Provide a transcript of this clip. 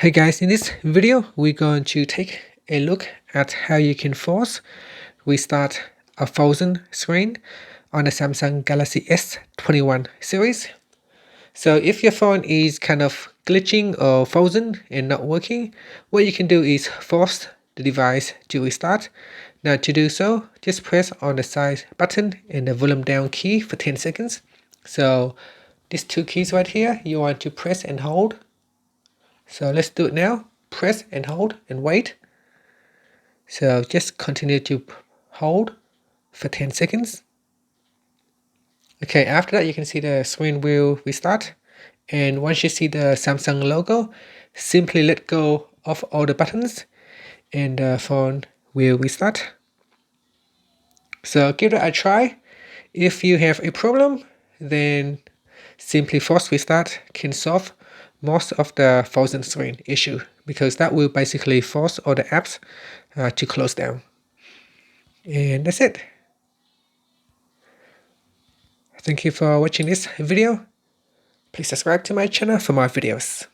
Hey guys, in this video we're going to take a look at how you can force restart a frozen screen on the Samsung Galaxy S21 series. So if your phone is kind of glitching or frozen and not working, what you can do is force the device to restart. Now to do so, just press on the side button and the volume down key for 10 seconds. So these two keys right here, you want to press and hold. So let's do it now. Press and hold and wait. So just continue to hold for 10 seconds. Okay, after that you can see the screen will restart. And once you see the Samsung logo, simply let go of all the buttons and the phone will restart. So give it a try. If you have a problem, then simply force restart can solve most of the frozen screen issue, because that will basically force all the apps to close down. And that's it. Thank you for watching this video. Please subscribe to my channel for more videos.